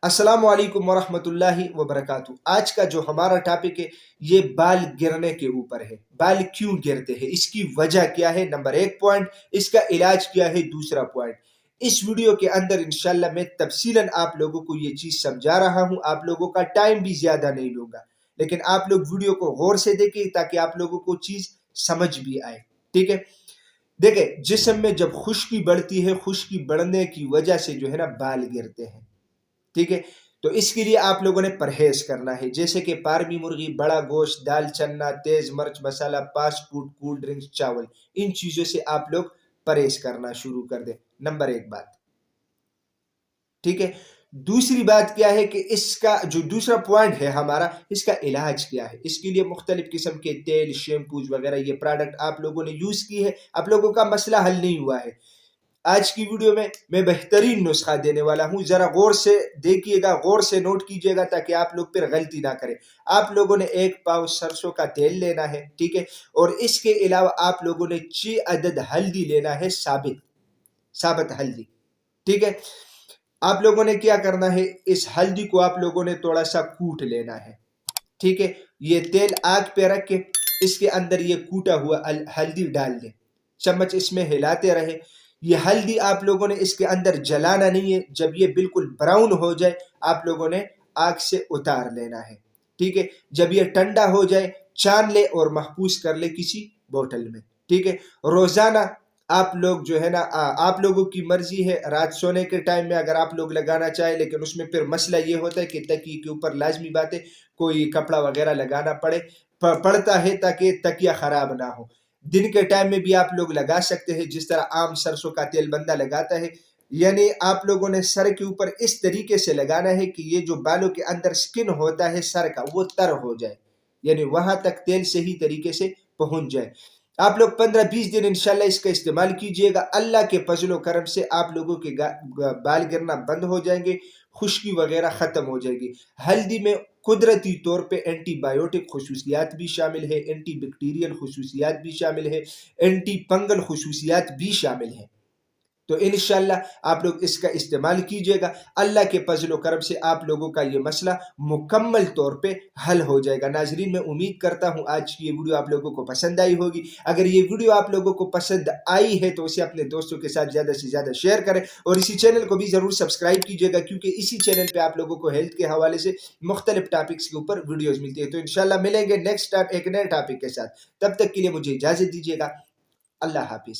السلام علیکم ورحمۃ اللہ وبرکاتہ۔ آج کا جو ہمارا ٹاپک ہے یہ بال گرنے کے اوپر ہے۔ بال کیوں گرتے ہیں، اس کی وجہ کیا ہے، نمبر 1 پوائنٹ، اس کا علاج کیا ہے، دوسرا پوائنٹ۔ اس ویڈیو کے اندر انشاءاللہ میں تفصیلاً آپ لوگوں کو یہ چیز سمجھا رہا ہوں۔ آپ لوگوں کا ٹائم بھی زیادہ نہیں لوں گا، لیکن آپ لوگ ویڈیو کو غور سے دیکھیں تاکہ آپ لوگوں کو چیز سمجھ بھی آئے، ٹھیک ہے۔ دیکھیں، جسم میں جب خشکی بڑھتی ہے، خشکی بڑھنے کی وجہ سے جو ہے نا بال گرتے ہیں، ٹھیک ہے۔ تو اس کے لیے آپ لوگوں نے پرہیز کرنا ہے، جیسے کہ پارمی مرغی، بڑا گوشت، دال چنا، تیز مرچ مسالہ، فاسٹ فوڈ، کولڈ ڈرنکس، چاول، ان چیزوں سے آپ لوگ پرہیز کرنا شروع کر دیں، نمبر 1 بات، ٹھیک ہے۔ دوسری بات کیا ہے کہ اس کا جو دوسرا پوائنٹ ہے ہمارا، اس کا علاج کیا ہے۔ اس کے لیے مختلف قسم کے تیل، شیمپوز وغیرہ یہ پروڈکٹ آپ لوگوں نے یوز کی ہے، آپ لوگوں کا مسئلہ حل نہیں ہوا ہے۔ آج کی ویڈیو میں بہترین نسخہ دینے والا ہوں، ذرا غور سے دیکھیے گا، غور سے نوٹ کیجئے گا تاکہ آپ لوگ پھر غلطی نہ کریں۔ آپ لوگوں نے 1 پاؤ سرسوں کا تیل لینا ہے، ٹھیک ہے، اور اس کے علاوہ آپ لوگوں نے 6 عدد ہلدی لینا ہے، ثابت ہلدی، ٹھیک ہے۔ آپ لوگوں نے کیا کرنا ہے، اس ہلدی کو آپ لوگوں نے تھوڑا سا کوٹ لینا ہے، ٹھیک ہے۔ یہ تیل آگ پہ رکھ کے اس کے اندر یہ کوٹا ہوا ہلدی ڈال دیں، چمچ اس میں ہلاتے رہے۔ یہ ہلدی آپ لوگوں نے اس کے اندر جلانا نہیں ہے، جب یہ بالکل براؤن ہو جائے آپ لوگوں نے آگ سے اتار لینا ہے، ٹھیک ہے۔ جب یہ ٹھنڈا ہو جائے چھان لے اور محفوظ کر لے کسی بوتل میں، ٹھیک ہے۔ روزانہ آپ لوگ جو ہے نا، آپ لوگوں کی مرضی ہے، رات سونے کے ٹائم میں اگر آپ لوگ لگانا چاہیں، لیکن اس میں پھر مسئلہ یہ ہوتا ہے کہ تکیے کے اوپر لازمی بات ہے کوئی کپڑا وغیرہ لگانا پڑتا ہے تاکہ تکیہ خراب نہ ہو۔ دن کے ٹائم میں بھی آپ لوگ لگا سکتے ہیں، جس طرح عام سرسوں کا تیل بندہ لگاتا ہے، یعنی آپ لوگوں نے سر کے اوپر اس طریقے سے لگانا ہے کہ یہ جو بالوں کے اندر سکن ہوتا ہے سر کا وہ تر ہو جائے، یعنی وہاں تک تیل صحیح طریقے سے پہنچ جائے۔ آپ لوگ 15-20 دن انشاءاللہ اس کا استعمال کیجئے گا، اللہ کے فضل و کرم سے آپ لوگوں کے بال گرنا بند ہو جائیں گے، خشکی وغیرہ ختم ہو جائے گی۔ ہلدی میں قدرتی طور پہ اینٹی بائیوٹک خصوصیات بھی شامل ہے، اینٹی بیکٹیریل خصوصیات بھی شامل ہے، اینٹی فنگل خصوصیات بھی شامل ہیں۔ تو انشاءاللہ آپ لوگ اس کا استعمال کیجئے گا، اللہ کے فضل و کرم سے آپ لوگوں کا یہ مسئلہ مکمل طور پہ حل ہو جائے گا۔ ناظرین، میں امید کرتا ہوں آج کی یہ ویڈیو آپ لوگوں کو پسند آئی ہوگی۔ اگر یہ ویڈیو آپ لوگوں کو پسند آئی ہے تو اسے اپنے دوستوں کے ساتھ زیادہ سے زیادہ شیئر کریں، اور اسی چینل کو بھی ضرور سبسکرائب کیجئے گا، کیونکہ اسی چینل پہ آپ لوگوں کو ہیلتھ کے حوالے سے مختلف ٹاپکس کے اوپر ویڈیوز ملتی ہے۔ تو انشاءاللہ ملیں گے نیکسٹ ٹائم ایک نئے ٹاپک کے ساتھ، تب تک کے لیے مجھے اجازت دیجئے گا، اللہ حافظ۔